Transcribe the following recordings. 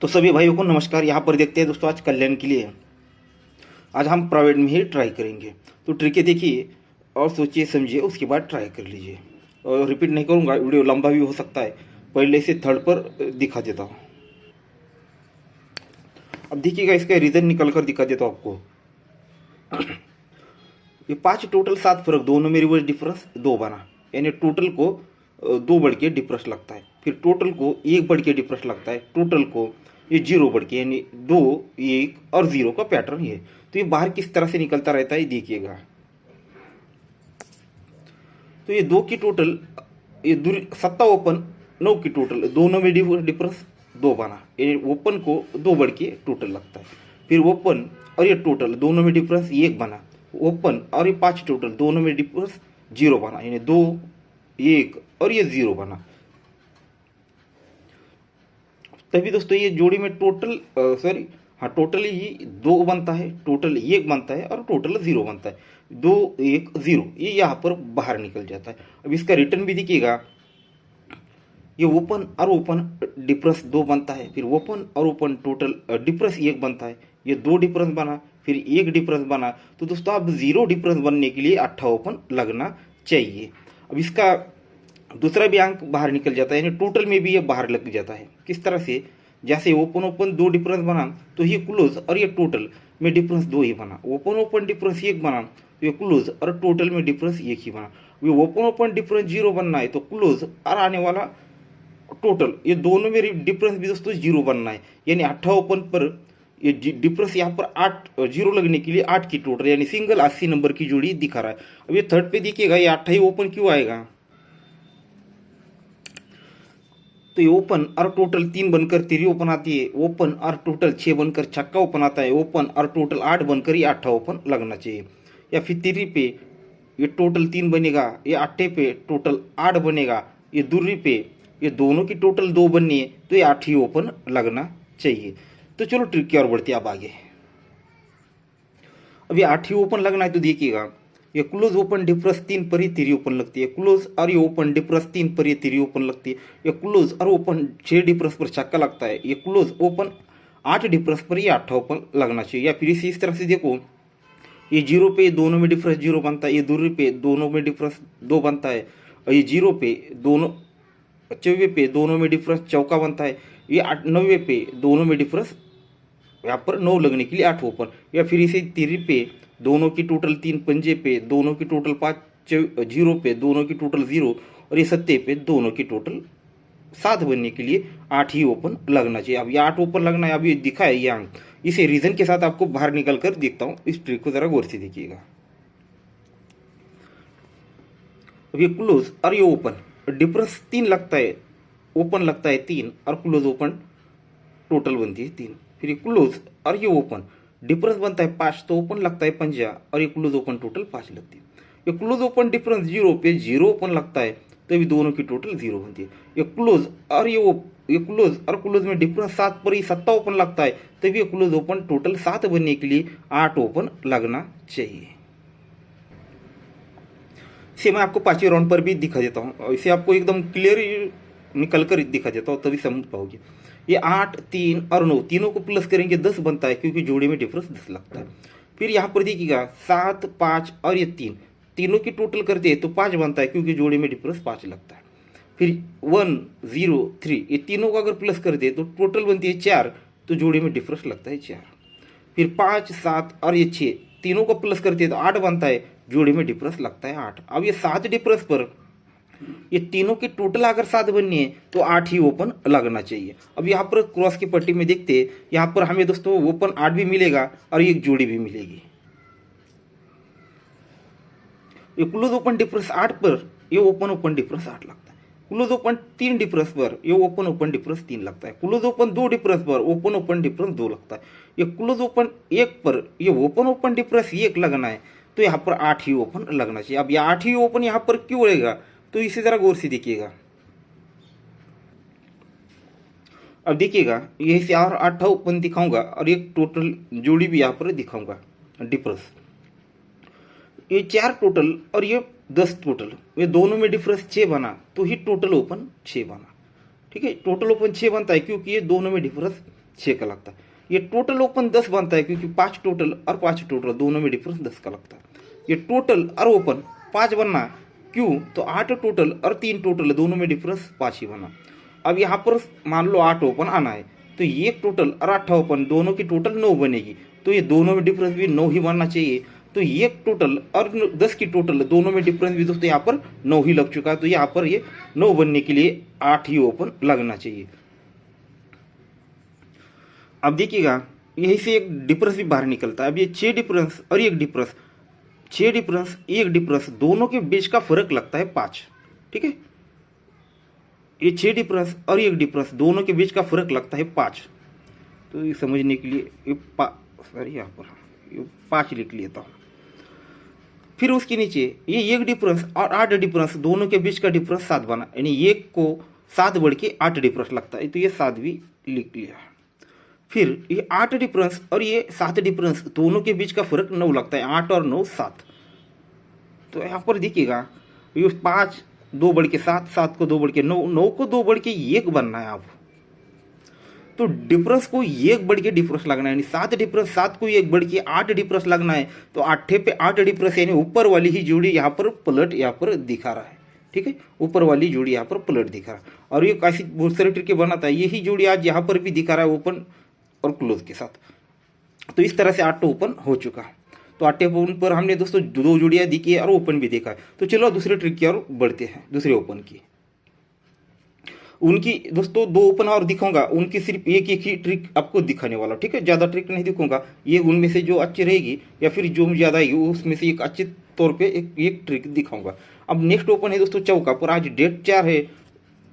तो सभी भाइयों को नमस्कार। यहाँ पर देखते हैं दोस्तों, आज कल्याण के लिए आज हम प्राइवेट में ही ट्राई करेंगे। तो ट्रिकें देखिए और सोचिए समझिए, उसके बाद ट्राई कर लीजिए। और रिपीट नहीं करूँगा, वीडियो लंबा भी हो सकता है। पहले से थर्ड पर दिखा देता हूँ। अब देखिएगा, इसका रीज़न निकल कर दिखा देता हूँ आपको। ये 5 टोटल 7 फर्क, दोनों में रिवर्स डिफरेंस 2 बना, यानी टोटल को 2 बढ़ के डिफरेंस लगता है। फिर टोटल को 1 बढ़ के डिफरेंस लगता है। टोटल को ये 0 बढ़ के, यानी 2, 1 और 0 का पैटर्न ये। तो ये बाहर किस तरह से निकलता रहता है देखिएगा। तो ये 2 की टोटल, ये दूरी 7 ओपन 9 की टोटल, दोनों में डिफरेंस 2 बना, यानी ओपन को 2 बढ़ के टोटल लगता है। फिर ओपन और ये टोटल दोनों में डिफरेंस 1 बना। ओपन और ये 5 टोटल दोनों में डिफरेंस 0 बना, यानी 2, 1 और ये 0 बना। तभी दोस्तों ये जोड़ी में टोटल टोटल ही 2 बनता है, टोटल 1 बनता है और टोटल 0 बनता है। 2, 1, 0 ये यहाँ पर बाहर निकल जाता है। अब इसका रिटर्न भी देखिएगा, ये ओपन और ओपन डिफरेंस 2 बनता है। फिर ओपन और ओपन टोटल डिफरेंस 1 बनता है। ये 2 डिफरेंस बना, फिर 1 डिफरेंस बना। तो दोस्तों अब 0 डिफरेंस बनने के लिए 8 ओपन लगना चाहिए। अब इसका दूसरा भी अंक बाहर निकल जाता है, यानी टोटल में भी ये बाहर लग जाता है। किस तरह से? जैसे ओपन ओपन 2 डिफरेंस बना, तो ये क्लोज और ये टोटल में डिफरेंस 2 ही बना। ओपन ओपन डिफरेंस 1 बना, तो ये क्लोज और टोटल में डिफरेंस 1 ही बना। ये ओपन ओपन डिफरेंस 0 बनना है, तो क्लोज और आने वाला टोटल, ये दोनों में डिफरेंस भी दोस्तों 0 बनना है। यानी 8 ओपन पर ये डिफरेंस यहाँ पर 8 0 लगने के लिए 8 की टोटल, यानी सिंगल 80 नंबर की जोड़ी दिखा रहा है। अब ये थर्ड पे देखिएगा, ये 8 ही ओपन क्यों आएगा? तो ये ओपन और टोटल 3 बनकर तिरी ओपन आती है। ओपन और टोटल 6 बनकर छक्का ओपन आता है। ओपन और टोटल 8 बनकर ये 8 ओपन लगना चाहिए। या फिर तिरी पे ये टोटल 3 बनेगा, ये 8 पे टोटल 8 बनेगा। ये दूरी पे ये दोनों की टोटल 2 बननी है, तो ये 8 ही ओपन लगना चाहिए। तो चलो ट्रिक की ओर बढ़ते हैं अब आगे। अब ये 8 ही ओपन लगना है, तो देखिएगा, ये क्लोज ओपन डिफरेंस 3 पर ही तिरी ओपन लगती है। क्लोज और ये ओपन डिफरेंस 3 पर ये तिरी ओपन लगती है। ये क्लोज और ओपन 6 डिफरेंस पर छक्का लगता है। ये क्लोज ओपन 8 डिफरेंस पर ये 8 ओपन लगना चाहिए। या फिर इस तरह से देखो, ये 0 पे दोनों में डिफरेंस 0 बनता है। ये दूरी पे दोनों में डिफरेंस 2 बनता है। और ये 0 पे दोनों 24 पे दोनों में डिफरेंस चौका बनता है। ये 90 पे दोनों में डिफरेंस यहाँ पर 9 लगने के लिए 8 ओपन। या फिर इसे तिरी पे दोनों की टोटल 3, पंजे पे दोनों की टोटल 5, 0 पे दोनों की टोटल 0 और ये 7 पे दोनों की टोटल 7 बनने के लिए 8 ही ओपन लगना चाहिए। अब ये 8 ओपन लगना है। अब ये दिखा है ये अंक, इसे रीजन के साथ आपको बाहर निकल कर देखता हूँ। इस ट्रिक को जरा गौर से देखिएगा। अब ये क्लोज और ये ओपन डिफरेंस 3 लगता है। ओपन लगता है 3 और क्लोज ओपन टोटल बनती है 3। फिर ये क्लोज और ये ओपन डिफरेंस बनता है 5, तो ओपन लगता है 5 और ये क्लोज ओपन टोटल 5 लगती है। ये क्लोज ओपन डिफरेंस 0 पे 0 ओपन लगता है, तो भी दोनों की टोटल 0 बनती है। ये क्लोज और ये क्लोज और क्लोज में डिफरेंस 7 पर ही 7 ओपन लगता है, तभी ये क्लोज ओपन टोटल 7 बनने के लिए 8 ओपन लगना चाहिए। इसे मैं आपको 5वें राउंड पर भी दिखा देता हूँ। इसे आपको एकदम क्लियर निकल कर दिखा देता हूँ, तभी समझ पाओगे। ये 8, 3 और 9 तीनों को प्लस करेंगे 10 बनता है, क्योंकि जोड़ी में डिफरेंस 10 लगता है। फिर यहाँ पर देखिएगा 7, 5 और ये 3 तीनों की टोटल करते हैं तो 5 बनता है, क्योंकि जोड़ी में डिफरेंस 5 लगता है। फिर 1, 0, 3 ये तीनों को अगर प्लस करते हैं तो टोटल बनती है 4, तो जोड़ी में डिफरेंस लगता है 4। फिर 5, 7 और ये 6 तीनों को प्लस करते हैं तो 8 बनता है, जोड़ी में डिफरेंस लगता है 8। अब ये 7 डिफरेंस पर ये तीनों की टोटल अगर 7 बननी है तो 8 ही ओपन लगना चाहिए। अब यहाँ पर क्रॉस की पट्टी में देखते हैं, यहाँ पर हमें दोस्तों ओपन 8 भी मिलेगा और एक जोड़ी भी मिलेगी। ये क्लोज ओपन डिफरेंस 8 पर ये ओपन ओपन डिफरेंस 8 लगता है। क्लोज ओपन 3 डिफरेंस पर ये ओपन ओपन डिफरेंस 3 लगता है। क्लोज ओपन 2 डिफरेंस पर ओपन ओपन डिफरेंस 2 लगता है। ये क्लोज ओपन 1 पर ये ओपन ओपन डिफरेंस 1 लगना है, तो यहाँ पर 8 ही ओपन लगना चाहिए। अब ये 8 ही ओपन यहाँ पर क्यों रहेगा, तो इसे जरा गौर से देखिएगा। अब देखिएगा, यही से और 8 ओपन दिखाऊंगा और एक टोटल जोड़ी भी यहाँ पर दिखाऊंगा डिफरेंस। ये 4 टोटल और ये 10 टोटल, ये दोनों में डिफरेंस 6 बना, तो ही टोटल ओपन 6 बना। ठीक है, टोटल ओपन 6 बनता है, क्योंकि ये दोनों में डिफरेंस 6 का लगता है। ये टोटल ओपन 10 बनता है क्योंकि 5 टोटल और 5 टोटल दोनों में डिफरेंस 10 का लगता है। ये टोटल और ओपन 5 बनना है, क्यों? तो 8 टोटल और 3 टोटल दोनों में डिफरेंस 5 ही बना। अब यहाँ पर मान लो 8 ओपन आना है, तो ये टोटल और 8 ओपन दोनों की टोटल 9 बनेगी, तो ये दोनों में डिफरेंस भी 9 ही बनना चाहिए। तो ये टोटल और 10 की टोटल दोनों में डिफरेंस भी दोस्तों यहाँ पर 9 ही लग चुका है, तो यहाँ पर ये 9 बनने के लिए 8 ही ओपन लगना चाहिए। अब देखिएगा यहीं से एक डिफरेंस भी बाहर निकलता है। अब ये 6 डिफरेंस और एक डिफरेंस, 6 डिफरेंस एक डिफरेंस दोनों के बीच का फर्क लगता है 5। ठीक है, ये 6 डिफरेंस और एक डिफरेंस दोनों के बीच का फर्क लगता है 5। तो ये समझने के लिए ये सॉरी यहाँ पर ये 5 लिख लेता हूँ। फिर उसके नीचे ये एक डिफरेंस और 8 डिफरेंस दोनों के बीच का डिफरेंस 7 बना, यानी एक को 7 बढ़ के 8 डिफरेंस लगता है, तो ये 7 भी लिख लिया। फिर ये 8 डिफरेंस और ये 7 डिफरेंस दोनों के बीच का फर्क 9 लगता है, 8 और 9 7। तो यहाँ पर देखिएगा ये 5 2 बढ़ के 7, 7 को 2 बढ़ के 9, 9 को 2 बढ़ के 1 बनना है आप। तो डिफरेंस को 1 बढ़ के डिफरेंस लगना है, यानी 7 डिफरेंस 7 को 1 बढ़ के 8 डिफरेंस लगना है। तो 8 पे 8 डिफरेंस यानी ऊपर वाली ही जोड़ी यहाँ पर पलट यहाँ पर दिखा रहा है। ठीक है, ऊपर वाली जोड़ी यहाँ पर पलट दिखा रहा है। और ये कैसी बहुत सारे ट्रिक बनाता है, यही जोड़ी आज यहाँ पर भी दिखा रहा है ओपन और क्लोज के साथ। तो इस तरह से 8 ओपन हो चुका है। तो 8 ओपन पर हमने दोस्तों 2 जोड़ियाँ दिखी है और ओपन भी देखा है। तो चलो दूसरे ट्रिक की ओर बढ़ते हैं, दूसरे ओपन की। उनकी दोस्तों 2 ओपन और दिखाऊंगा, उनकी सिर्फ एक ही ट्रिक आपको दिखाने वाला। ठीक है, ज़्यादा ट्रिक नहीं दिखाऊंगा, ये उनमें से जो अच्छी रहेगी या फिर जो ज़्यादा आएगी उसमें से एक अच्छे तौर पे एक ट्रिक दिखाऊंगा। अब नेक्स्ट ओपन है दोस्तों चौका पर। आज डेट 4 है,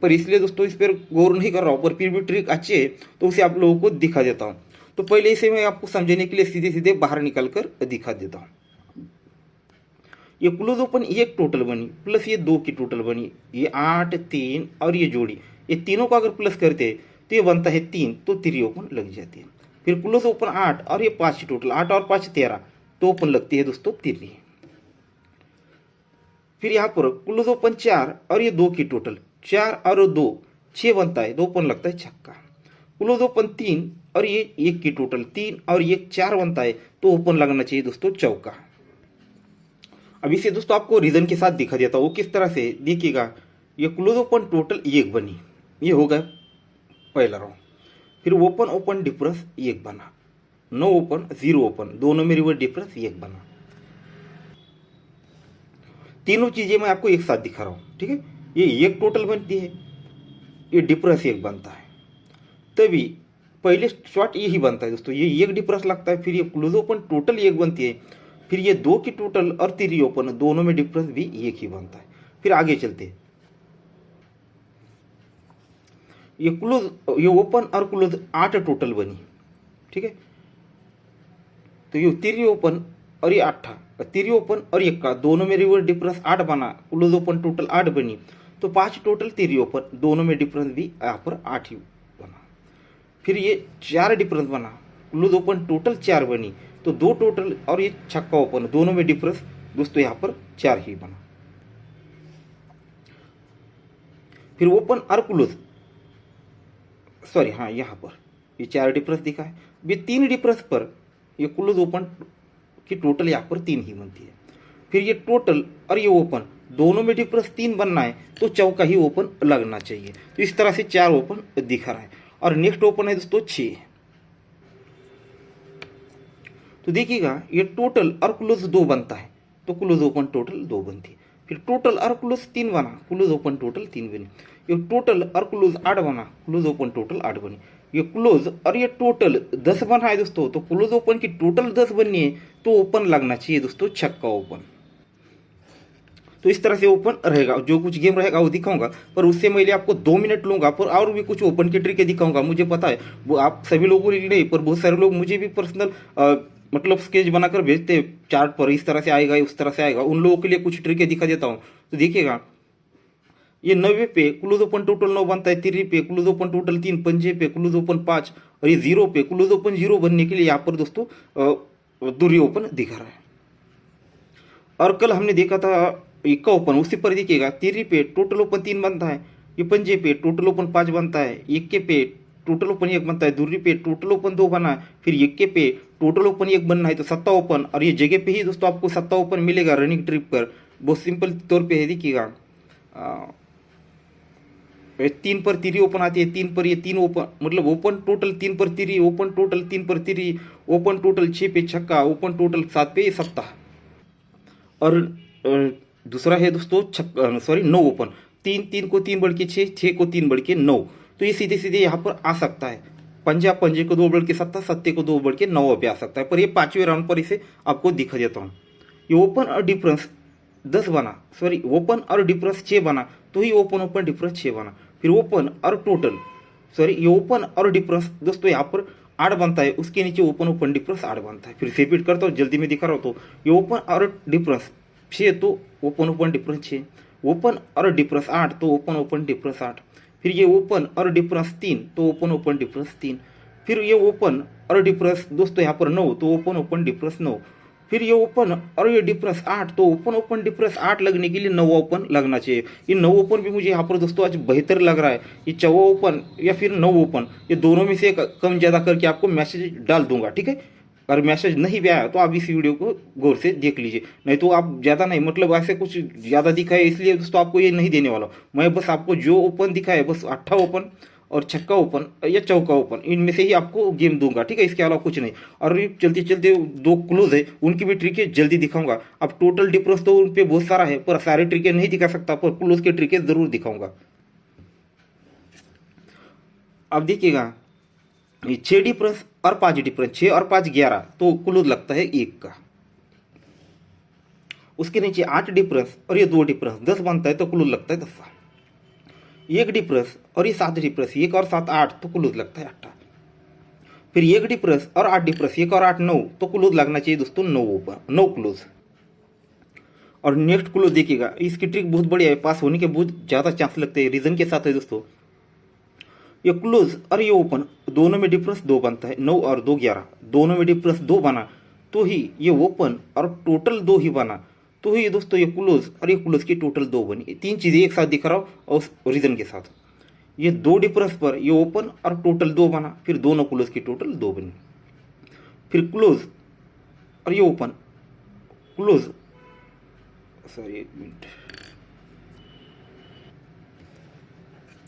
पर इसलिए दोस्तों इस पर गौर नहीं कर रहा हूँ, पर फिर भी ट्रिक अच्छी है तो उसे आप लोगों को दिखा देता हूँ। तो पहले इसे मैं आपको समझने के लिए सीधे सीधे बाहर निकल कर दिखा देता हूँ। ये क्लोज ओपन एक टोटल बनी प्लस ये 2 की टोटल बनी, ये 8 3 और ये जोड़ी, ये तीनों को अगर प्लस करते तो ये बनता है 3, तो 3 ओपन लग जाती है। फिर क्लोज ओपन 8 और ये 5 की टोटल, 8 और 5 13, तो ओपन लगती है दोस्तों 3। फिर यहाँ पर क्लोज ओपन 4 और ये 2 की टोटल, 4 और 2 6 बनता है, 2 ओपन लगता है छक्का। क्लोज ओपन 3 और ये 1 की टोटल, 3 और ये 4 बनता है, तो ओपन लगना चाहिए दोस्तों चौका। अब इसे दोस्तों आपको रीजन के साथ दिखा देता हूँ वो किस तरह से। देखिएगा ये क्लोज ओपन टोटल 1 बनी, ये हो गया पहला राउंड। फिर ओपन ओपन डिफरेंस 1 बना, 9 ओपन 0 ओपन दोनों में रिवर्स डिफरेंस 1 बना। तीनों चीजें मैं आपको एक साथ दिखा रहा हूं। ठीक है, ये 1 टोटल बनती है, ये डिफरेंस 1 बनता है, तभी पहले शॉट यही बनता है दोस्तों, ये 1 डिफरेंस लगता है। फिर ये क्लोज ओपन टोटल 1 बनती है, फिर ये 2 की टोटल और 3 ओपन दोनों में डिफरेंस भी 1 ही बनता है। फिर आगे चलते, ये क्लोज ये ओपन और क्लोज 8 टोटल बनी। ठीक है, तो ये 3 ओपन और ये 8, 3 ओपन और 1 का दोनों में रिवर्स डिफरेंस 8 बना, क्लोज ओपन टोटल 8 बनी, तो 5 टोटल 3 ओपन दोनों में डिफरेंस भी यहाँ पर 8 ही बना। फिर ये 4 डिफरेंस बना, क्लोज ओपन टोटल 4 बनी, तो 2 टोटल और ये छक्का ओपन दोनों में डिफरेंस दोस्तों यहाँ पर 4 ही बना। फिर ओपन और क्लोज, सॉरी हाँ यहाँ पर ये 4 डिफरेंस दिखा है, ये 3 डिफरेंस पर ये क्लोज ओपन की टोटल यहाँ पर 3 ही बनती है। फिर ये टोटल और ये ओपन दोनों में डिफरेंस 3 बनना है, तो चौका ही ओपन लगना चाहिए। तो इस तरह से 4 ओपन दिखा रहा है। और नेक्स्ट ओपन है दोस्तों 6। तो देखिएगा ये टोटल और क्लोज 2 बनता है, तो क्लोज ओपन टोटल 2 बनती है। फिर टोटल और क्लोज 3 बना, क्लोज ओपन टोटल 3 बनी। ये टोटल और क्लोज 8 बना, क्लोज ओपन टोटल 8 बनी। ये क्लोज और ये टोटल 10 बना है दोस्तों, तो क्लोज ओपन की टोटल 10 बननी है, तो ओपन लगना चाहिए दोस्तों छक्का ओपन। तो इस तरह से ओपन रहेगा, जो कुछ गेम रहेगा वो दिखाऊंगा, पर उससे मैं आपको 2 मिनट लूंगा, पर और भी कुछ ओपन की ट्रिक दिखाऊंगा। मुझे पता है वो आप सभी लोगों को नहीं, पर बहुत सारे लोग मुझे भी पर्सनल मतलब स्केच बनाकर भेजते हैं चार्ट पर, इस तरह से आएगा उस तरह से आएगा, उन लोगों के लिए कुछ ट्रिक दिखा देता हूँ। तो देखिएगा ये 90 पे क्लोज ओपन टोटल 9 बनता है, 3 पे क्लोज ओपन टोटल 3, 5 पे क्लोज ओपन 5 और ये 0 पे क्लोज ओपन 0 बनने के लिए यहाँ पर दोस्तों दूरी ओपन दिखा रहा है। और कल हमने देखा था इक्का ओपन, उसी पर देखिएगा 3 पे टोटल ओपन 3 बनता है, ये 5 पे टोटल ओपन 5 बनता है, 1 पे टोटल ओपन एक बनता है, दूरी पे टोटल ओपन 2 बना, फिर यक्के पे टोटल ओपन एक बनना है तो सत्ता ओपन, और ये जगह पे ही दोस्तों आपको सत्ता ओपन मिलेगा रनिंग ट्रिप पर। बहुत सिंपल तौर पे है, देखिएगा 3 पर तिरी ओपन आती है, 3 पर ये 3 ओपन, मतलब ओपन टोटल 3 पर तिरी, ओपन टोटल 3 पर तिरी, ओपन टोटल 6 पे छक्का, ओपन टोटल 7 पे सत्ता। और दूसरा है दोस्तों सॉरी 9 ओपन, 3 को 3 बढ़ के 6 को 3 बढ़ के 9, तो ये सीधे सीधे यहाँ पर आ सकता है। पंजे को 2 बढ़ के सत्ता, सत्ते को 2 बढ़ के 9 भी आ सकता है, पर ये 5वें राउंड पर इसे आपको दिखा देता हूँ। ये ओपन और डिफरेंस 10 बना, सॉरी ओपन और डिफरेंस 6 बना, तो ही ओपन ओपन डिफरेंस 6 बना। फिर ओपन और टोटल, सॉरी ये ओपन और डिफरेंस दोस्तों यहाँ पर 8 बनता है, उसके नीचे ओपन ओपन डिफरेंस 8 बनता है। फिर से रिपीट करता हूँ, जल्दी में दिखा रहा हूँ। तो ये ओपन और डिफरेंस 6 तो ओपन ओपन डिफरेंस 6, ओपन और डिफरेंस 8 तो ओपन ओपन डिफरेंस 8, फिर ये ओपन और डिफरेंस 3 तो ओपन ओपन डिफरेंस 3, फिर ये ओपन और डिफरेंस दोस्तों यहाँ पर 9 तो ओपन ओपन डिफरेंस 9, फिर ये ओपन और ये डिफरेंस 8 तो ओपन ओपन डिफरेंस 8 लगने के लिए 9 ओपन लगना चाहिए। ये 9 ओपन भी मुझे यहाँ पर दोस्तों आज बेहतर लग रहा है। ये 4 ओपन या फिर 9 ओपन, ये दोनों में से कम ज़्यादा करके आपको मैसेज डाल दूंगा, ठीक है। अगर मैसेज नहीं भी आया तो आप इस वीडियो को गौर से देख लीजिए, नहीं तो आप ज़्यादा नहीं, मतलब ऐसे कुछ ज़्यादा दिखा है इसलिए दोस्तों आपको ये नहीं देने वाला। मैं बस आपको जो ओपन दिखा है, बस 8 ओपन और छक्का ओपन या चौका ओपन, इनमें से ही आपको गेम दूंगा, ठीक है, इसके अलावा कुछ नहीं। और चलते चलते 2 क्लोज है, उनकी भी ट्रिकें जल्दी दिखाऊंगा। अब टोटल डिफरेंस तो उन पे बहुत सारा है, पर सारे ट्रिकें नहीं दिखा सकता, पर क्लोज के ट्रिकें जरूर दिखाऊंगा। अब देखिएगा, 6 डिफरेंस और 5 डिफरेंस, 6 और 5 11, तो क्लोज लगता है 1 का। उसके नीचे 8 डिफरेंस और ये 2 डिफरेंस 10 बनता है, तो क्लोज लगता है 10 का। 1 डिफरेंस और ये 7 डिफरेंस, 1 और 7 8, तो क्लोज लगता है 8। फिर 1 डिफरेंस और 8 डिफरेंस, 1 और 8 9, तो क्लोज लगना चाहिए दोस्तों 9 ओपन, 9 क्लोज। और नेक्स्ट क्लोज देखिएगा, इसकी ट्रिक बहुत बढ़िया है, पास होने के बहुत ज़्यादा चांस लगते हैं, रीजन के साथ है दोस्तों। ये क्लोज और ये ओपन दोनों में डिफरेंस 2 बनता है, 9 और 2 11, दोनों में डिफरेंस 2 बना तो ही ये ओपन और टोटल 2 ही बना, तो ही दोस्तों ये क्लोज और ये क्लोज की टोटल 2 बनी। 3 चीज़ें एक साथ दिखा रहा हूँ और रीजन के साथ। ये 2 डिफरेंस पर ये ओपन और टोटल 2 बना, फिर दोनों क्लोज की टोटल 2 बनी। फिर क्लोज और ये ओपन, क्लोज, सॉरी 1 मिनट,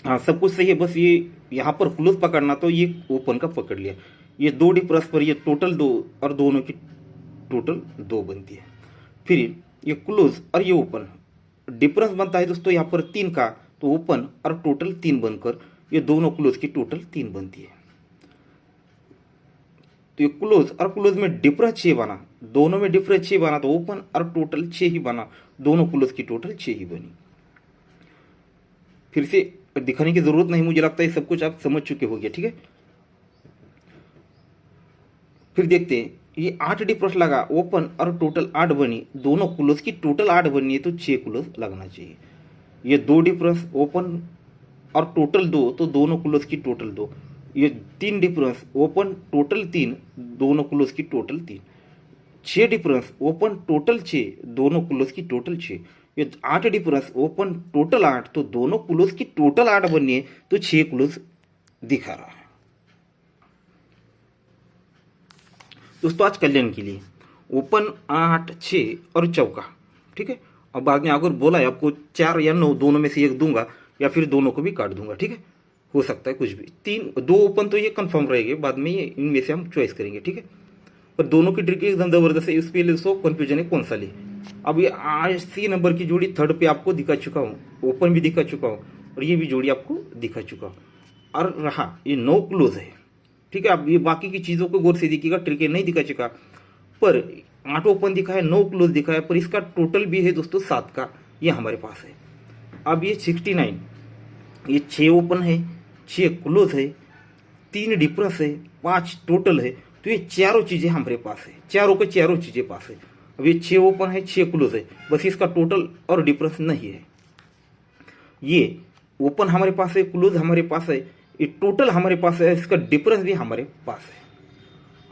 हाँ सब कुछ सही है, बस ये यहाँ पर क्लोज पकड़ना, तो ये ओपन का पकड़ लिया। ये 2 डिफरेंस पर ये टोटल 2 और दोनों की टोटल 2 बनती है। फिर ये क्लोज और ये ओपन डिफरेंस बनता है दोस्तों यहाँ पर 3 का, तो ओपन और टोटल 3 बनकर ये दोनों क्लोज की टोटल 3 बनती है। तो ये क्लोज और क्लोज में डिफरेंस 6 बना, दोनों में डिफरेंस 6 बना, तो ओपन और टोटल 6 ही बना, दोनों क्लोज की टोटल 6 ही बनी। फिर से दिखाने की जरूरत नहीं, मुझे लगता है सब कुछ आप समझ चुके होंगे, ठीक है। फिर देखते हैं, ये 8 डिफरेंस लगा, ओपन और टोटल 8 बनी, दोनों क्लोज की टोटल 8 बनी है, तो 6 क्लोज लगना चाहिए। ये 2 डिफरेंस, ओपन और टोटल 2, तो दोनों क्लोज की टोटल 2। ये 3 डिफरेंस, ओपन टोटल 3, दोनों क्लोज की टोटल 3। 6 डिफरेंस, ओपन टोटल 6, दोनों क्लोज की टोटल 6। ये 8 डिफरेंस, ओपन टोटल 8, तो दोनों क्लोज की टोटल 8 बनी है, तो 6 क्लोज दिखा रहा है। दोस्तों आज कल्याण के लिए ओपन 8 6 और चौका, ठीक है। अब बाद में अगर बोला है आपको 4 या 9 दोनों में से एक दूंगा, या फिर दोनों को भी काट दूंगा, ठीक है, हो सकता है कुछ भी। 2 ओपन तो ये कंफर्म रहेंगे, बाद में ये इनमें से हम चॉइस करेंगे, ठीक है। पर दोनों की ट्रिक एकदम जबरदस्त है, इस पे दोस्तों कंफ्यूजन है कौन सा ले। अब ये 80 नंबर की जोड़ी 3rd पे आपको दिखा चुका हूँ, ओपन भी दिखा चुका हूँ, और ये भी जोड़ी आपको दिखा चुका हूँ। और रहा ये 9 क्लोज है, ठीक है। अब ये बाकी की चीज़ों को गौर से देखिएगा, ट्रिक नहीं दिखा चुका, पर 8 ओपन दिखा है, 9 क्लोज दिखा है, पर इसका टोटल भी है दोस्तों 7 का, ये हमारे पास है। अब ये 69, ये 6 ओपन है, 6 क्लोज है, 3 डिफरेंस है, 5 टोटल है, तो ये चारों चीज़ें हमारे पास है, चारों के चारों चीज़ें पास है। अब ये 6 ओपन है, 6 क्लोज है, बस इसका टोटल और डिफरेंस नहीं है। ये ओपन हमारे पास है, क्लोज हमारे पास है, ये टोटल हमारे पास है, इसका डिफरेंस भी हमारे पास है।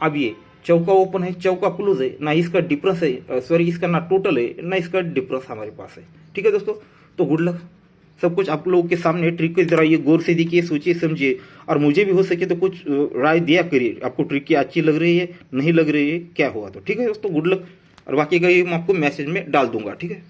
अब ये चौका ओपन है, चौका क्लोज है, ना इसका डिफरेंस है, सॉरी इसका ना टोटल है ना इसका डिफरेंस हमारे पास है, ठीक है दोस्तों। तो गुड लक, सब कुछ आप लोगों के सामने ट्रिक की तरह ये गौर से देखिए, सोचिए, समझिए, और मुझे भी हो सके तो कुछ राय दिया करिए, आपको ट्रिक की अच्छी लग रही है, नहीं लग रही है, क्या हुआ तो। ठीक है दोस्तों, गुड लक। और बाकी का ये मैं आपको मैसेज में डाल दूंगा, ठीक है।